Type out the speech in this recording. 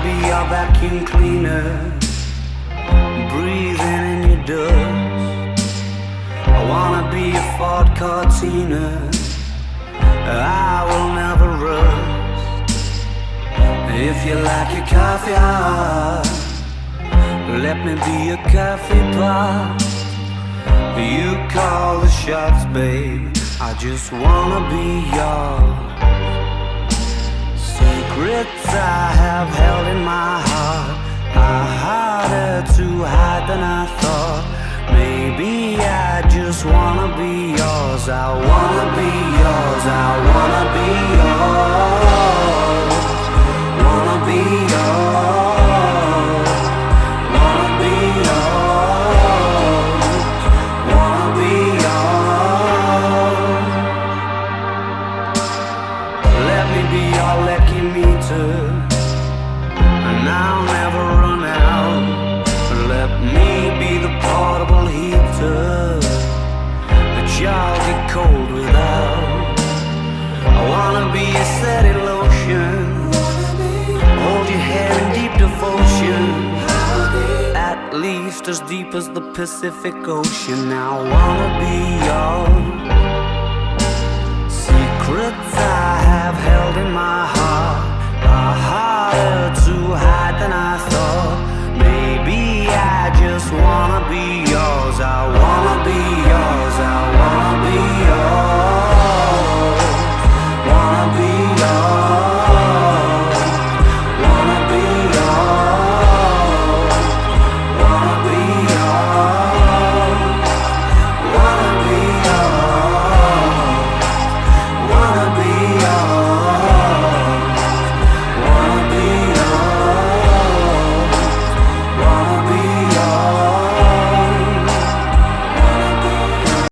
be your vacuum cleaner, breathing in your dust. I wanna be a Ford Cortina, I will never rust. If you like your coffee hot, let me be a coffee pot. You call the shots, babe, I just wanna be yours. Secrets I have held in my heart are harder to hide than I thought. Maybe I just wanna be yours. I wanna be yours. I wanna be yours. Wanna be yours. Wanna be yours. Wanna be yours. Let me be your lucky meter, and I'll never run out. Let me be the portable heater that y'all get cold without. I wanna be a steady lotion, hold your hair in deep devotion, at least as deep as the Pacific Ocean. I wanna be yours. Secrets